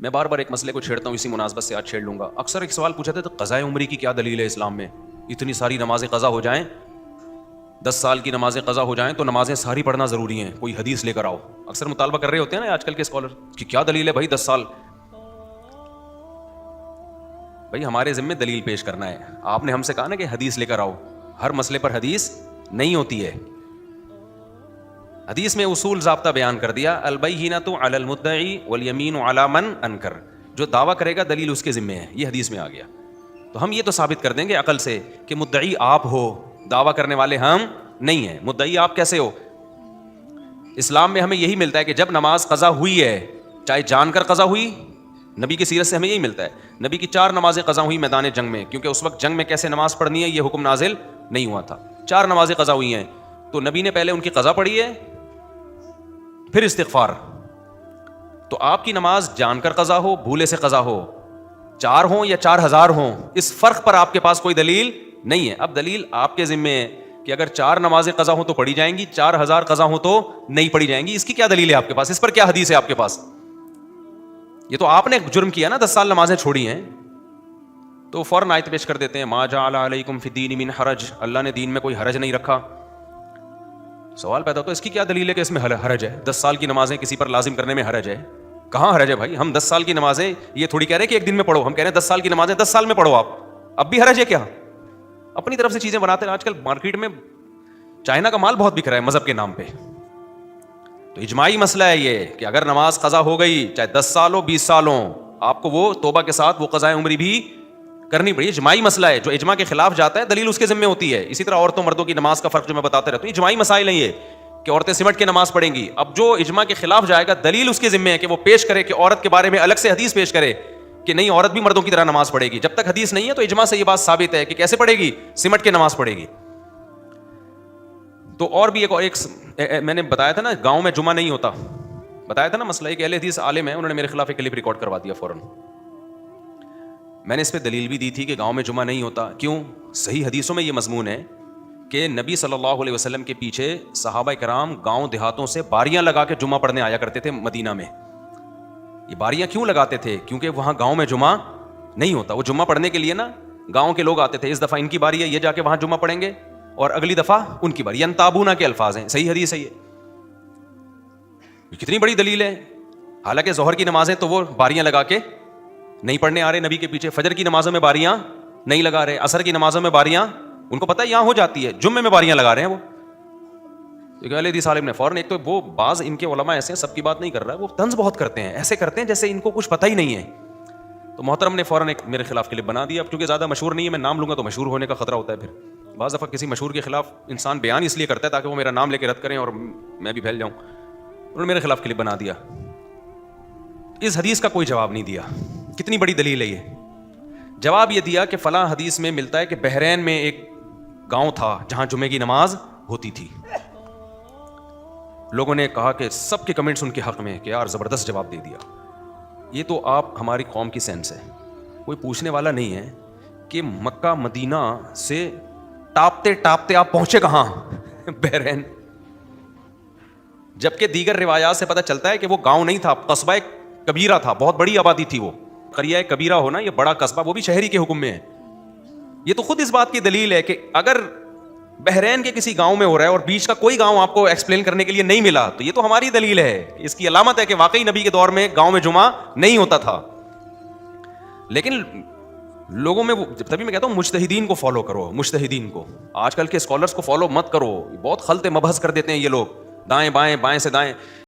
میں بار بار ایک مسئلے کو چھیڑتا ہوں، اسی مناسبت سے آج چھیڑ لوں گا. اکثر ایک سوال پوچھا تھا تو قضاء عمری کی کیا دلیل ہے اسلام میں؟ اتنی ساری نمازیں قضا ہو جائیں، 10 سال کی نمازیں قضا ہو جائیں تو نمازیں ساری پڑھنا ضروری ہیں، کوئی حدیث لے کر آؤ. اکثر مطالبہ کر رہے ہوتے ہیں نا آج کل کے اسکالر کہ کیا دلیل ہے بھائی 10 سال. بھائی ہمارے ذمہ دلیل پیش کرنا ہے. آپ نے ہم سے کہا نا کہ حدیث لے کر آؤ، ہر مسئلے پر حدیث نہیں ہوتی ہے. حدیث میں اصول ضابطہ بیان کر دیا، البینۃ علی المدعی والیمین علی من انکر. جو دعویٰ کرے گا دلیل اس کے ذمہ ہے، یہ حدیث میں آ گیا. تو ہم یہ تو ثابت کر دیں گے عقل سے کہ مدعی آپ ہو، دعویٰ کرنے والے ہم نہیں ہیں. مدعی آپ کیسے ہو؟ اسلام میں ہمیں یہی ملتا ہے کہ جب نماز قضا ہوئی ہے، چاہے جان کر قضا ہوئی، نبی کی سیرت سے ہمیں یہی ملتا ہے. نبی کی 4 نمازیں قضا ہوئی میدان جنگ میں، کیونکہ اس وقت جنگ میں کیسے نماز پڑھنی ہے یہ حکم نازل نہیں ہوا تھا. 4 نمازیں قضا ہوئی ہیں تو نبی نے پہلے ان کی قضا پڑھی ہے، پھر استغفار. تو آپ کی نماز جان کر قضا ہو، بھولے سے قضا ہو، 4 ہوں یا 4000 ہوں، اس فرق پر آپ کے پاس کوئی دلیل نہیں ہے. اب دلیل آپ کے ذمہ ہے کہ اگر 4 نمازیں قضا ہوں تو پڑھی جائیں گی، 4000 قضا ہوں تو نہیں پڑھی جائیں گی. اس کی کیا دلیل ہے آپ کے پاس؟ اس پر کیا حدیث ہے آپ کے پاس؟ یہ تو آپ نے جرم کیا نا، 10 سال نمازیں چھوڑی ہیں تو فوراً آیت پیش کر دیتے ہیں ما جعل علیکم فی الدین من حرج، اللہ نے دین میں کوئی حرج نہیں رکھا. سوال پیدا ہوتا ہے اس کی کیا دلیل ہے کہ اس میں حرج ہے؟ 10 سال کی نمازیں کسی پر لازم کرنے میں حرج ہے؟ کہاں حرج ہے بھائی؟ ہم 10 سال کی نمازیں یہ تھوڑی کہہ رہے ہیں کہ ایک دن میں پڑھو، ہم کہہ رہے ہیں 10 سال کی نمازیں 10 سال میں پڑھو. آپ اب بھی حرج ہے کیا؟ اپنی طرف سے چیزیں بناتے ہیں. آج کل مارکیٹ میں چائنا کا مال بہت بک رہا ہے مذہب کے نام پہ. تو اجماعی مسئلہ ہے یہ کہ اگر نماز قضا ہو گئی، چاہے 10 سال ہو 20 سال ہوں، آپ کو وہ توبہ کے ساتھ وہ قضاء عمری بھی کرنی پڑی. اجماعی مسئلہ ہے، جو اجماع کے خلاف جاتا ہے دلیل اس کے ذمہ ہوتی ہے. اسی طرح عورتوں مردوں کی نماز کا فرق جو میں بتاتے رہتا ہوں، اجماعی مسائل ہیں یہ کہ عورتیں سمٹ کے نماز پڑھیں گی. اب جو اجماع کے خلاف جائے گا دلیل اس کے ذمہ ہے کہ وہ پیش کرے کہ عورت کے بارے میں الگ سے حدیث پیش کرے کہ نہیں عورت بھی مردوں کی طرح نماز پڑھے گی. جب تک حدیث نہیں ہے تو اجماع سے یہ بات ثابت ہے کہ کیسے پڑھے گی؟ سمٹ کے نماز پڑھے گی. تو اور بھی ایک میں نے بتایا تھا نا گاؤں میں جمعہ نہیں ہوتا، بتایا تھا نا مسئلہ. ایک اہل حدیث عالم ہے، انہوں نے میرے خلاف ایک کلپ ریکارڈ کروا دیا فوراً. میں نے اس پہ دلیل بھی دی تھی کہ گاؤں میں جمعہ نہیں ہوتا. کیوں؟ صحیح حدیثوں میں یہ مضمون ہے کہ نبی صلی اللہ علیہ وسلم کے پیچھے صحابہ کرام گاؤں دیہاتوں سے باریاں لگا کے جمعہ پڑھنے آیا کرتے تھے مدینہ میں. یہ باریاں کیوں لگاتے تھے؟ کیونکہ وہاں گاؤں میں جمعہ نہیں ہوتا. وہ جمعہ پڑھنے کے لیے نا گاؤں کے لوگ آتے تھے، اس دفعہ ان کی باری ہے یہ جا کے وہاں جمعہ پڑھیں گے اور اگلی دفعہ ان کی باری. ینتابونہ کے الفاظ ہیں، صحیح حدیث ہے یہ. کتنی بڑی دلیل ہے. حالانکہ ظہر کی نمازیں تو وہ باریاں لگا کے نہیں پڑھنے آ رہے نبی کے پیچھے، فجر کی نمازوں میں باریاں نہیں لگا رہے، عصر کی نمازوں میں باریاں ان کو پتہ ہے یہاں ہو جاتی ہے، جمعے میں باریاں لگا رہے ہیں وہ. اہل حدیث عالم نے فوراً، ایک تو وہ بعض ان کے علماء ایسے ہیں، سب کی بات نہیں کر رہا ہے، وہ طنز بہت کرتے ہیں، ایسے کرتے ہیں جیسے ان کو کچھ پتہ ہی نہیں ہے. تو محترم نے فوراً ایک میرے خلاف کلپ بنا دیا. اب چونکہ زیادہ مشہور نہیں ہے، میں نام لوں گا تو مشہور ہونے کا خطرہ ہوتا ہے. پھر بعض دفعہ کسی مشہور کے خلاف انسان بیان اس لیے کرتا ہے تاکہ وہ میرا نام لے کے رد کریں اور میں بھی پھیل جاؤں. انہوں نے میرے خلاف کلپ بنا دیا. اس حدیث کا کوئی جواب نہیں دیا. کتنی بڑی دلیل ہے یہ؟ جواب یہ دیا کہ فلاں حدیث میں ملتا ہے کہ بحرین میں ایک گاؤں تھا جہاں جمعے کی نماز ہوتی تھی. لوگوں نے کہا کہ سب کے کمنٹس ان کے حق میں کہ یار زبردست جواب دے دیا. یہ تو آپ ہماری قوم کی سینس ہے. کوئی پوچھنے والا نہیں ہے کہ مکہ مدینہ سے ٹاپتے ٹاپتے آپ پہنچے کہاں؟ بحرین. جبکہ دیگر روایات سے پتہ چلتا ہے کہ وہ گاؤں نہیں تھا، قصبہ کبیرہ تھا، بہت بڑی آبادی تھی. وہ قریہ کبیرہ ہونا، یہ بڑا قصبہ، وہ بھی شہری کے حکم میں ہے. یہ تو خود اس بات کی دلیل ہے کہ اگر بحرین کے کسی گاؤں میں ہو رہا ہے اور بیچ کا کوئی گاؤں آپ کو ایکسپلین کرنے کے لیے نہیں ملا تو یہ تو ہماری دلیل ہے، اس کی علامت ہے کہ واقعی نبی کے دور میں گاؤں میں جمعہ نہیں ہوتا تھا. لیکن لوگوں میں تبھی میں کہتا ہوں مجتہدین کو فالو کرو، مجتہدین کو. آج کل کے اسکالرس کو فالو مت کرو، بہت خلط مبحث کر دیتے ہیں یہ لوگ، دائیں بائیں بائیں سے دائیں.